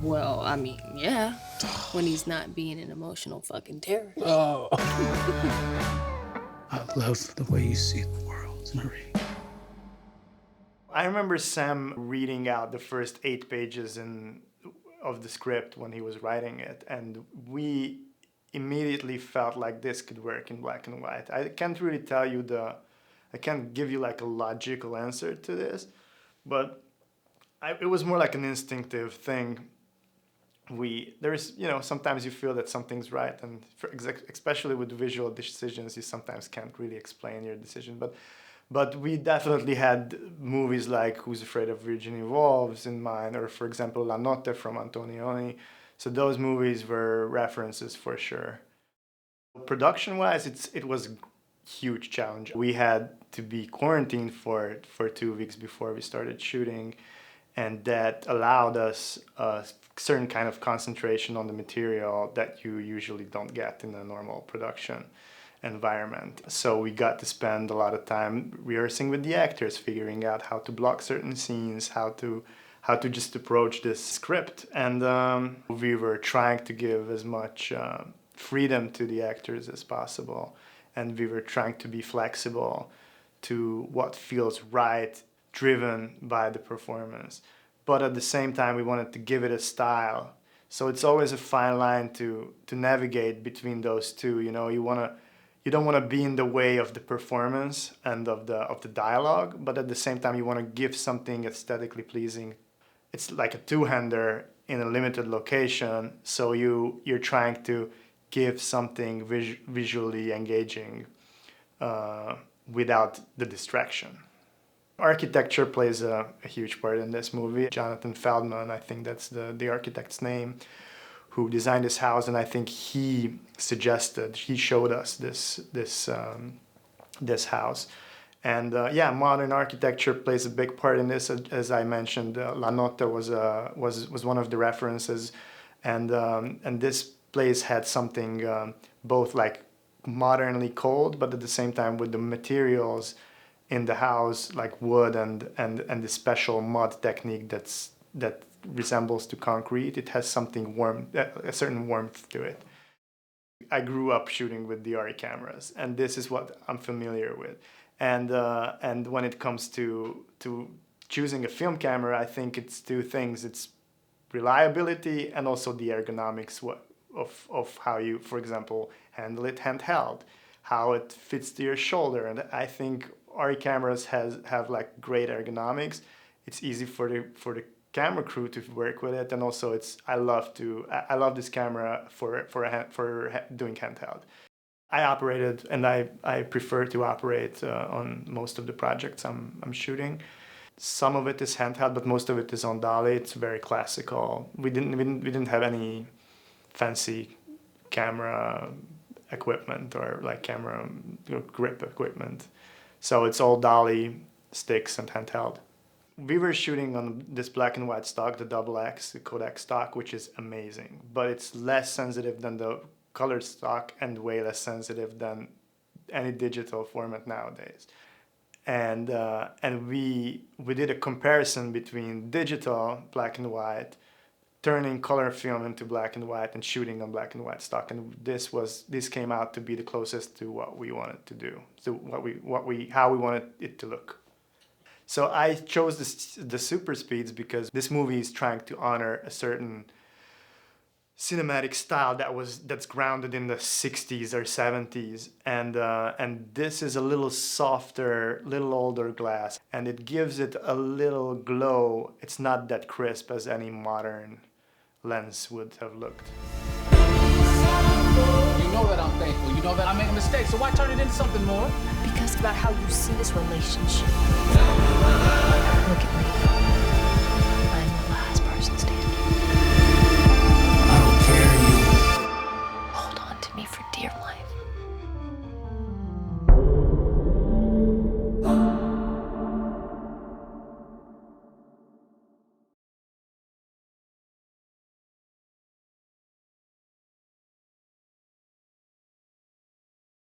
Well, I mean, yeah, when he's not being an emotional fucking terrorist. Oh. I love the way you see the world, Marie. I remember Sam reading out the first 8 pages of the script when he was writing it, and we immediately felt like this could work in black and white. I can't really tell you I can't give you like a logical answer to this, but it was more like an instinctive thing. Sometimes you feel that something's right, and especially with visual decisions, you sometimes can't really explain your decision. But we definitely had movies like Who's Afraid of Virginia Woolves in mind, or for example La Notte from Antonioni. So those movies were references for sure. Production-wise, it was a huge challenge. We had to be quarantined for 2 weeks before we started shooting, and that allowed us a certain kind of concentration on the material that you usually don't get in a normal production environment. So we got to spend a lot of time rehearsing with the actors, figuring out how to block certain scenes, how to just approach this script. And we were trying to give as much freedom to the actors as possible. And we were trying to be flexible to what feels right, driven by the performance. But at the same time, we wanted to give it a style. So it's always a fine line to navigate between those two. You don't want to be in the way of the performance and of the dialogue, but at the same time, you want to give something aesthetically pleasing. It's like a two-hander in a limited location, so you're trying to give something visually engaging without the distraction. Architecture plays a huge part in this movie. Jonathan Feldman, I think that's the architect's name, who designed this house, and I think he showed us this house. And modern architecture plays a big part in this. As I mentioned, La Notte was one of the references, and this place had something both like modernly cold, but at the same time with the materials in the house, like wood and the special mud technique that resembles to concrete. It has something warm, a certain warmth to it. I grew up shooting with the ARRI cameras, and this is what I'm familiar with. And when it comes to choosing a film camera, I think it's two things. It's reliability and also the ergonomics of how you, for example, handle it handheld, how it fits to your shoulder. And I think ARRI cameras have like great ergonomics. It's easy for the camera crew to work with it, and also I love this camera for doing handheld. I operated, and I prefer to operate on most of the projects I'm shooting. Some of it is handheld, but most of it is on dolly. It's very classical. We didn't have any fancy camera equipment or like camera grip equipment. So it's all dolly, sticks, and handheld. We were shooting on this black and white stock, the XX, the Kodak stock, which is amazing, but it's less sensitive than the colored stock and way less sensitive than any digital format nowadays. And we did a comparison between digital black and white, turning color film into black and white, and shooting on black and white stock, and this came out to be the closest to what we wanted to do, so how we wanted it to look. So I chose the Super Speeds because this movie is trying to honor a certain cinematic style that's grounded in the 60s or 70s, and this is a little softer, little older glass, and it gives it a little glow. It's not that crisp as any modern lens would have looked. You know that I'm thankful. You know that I made a mistake, so why turn it into something more? Because about how you see this relationship.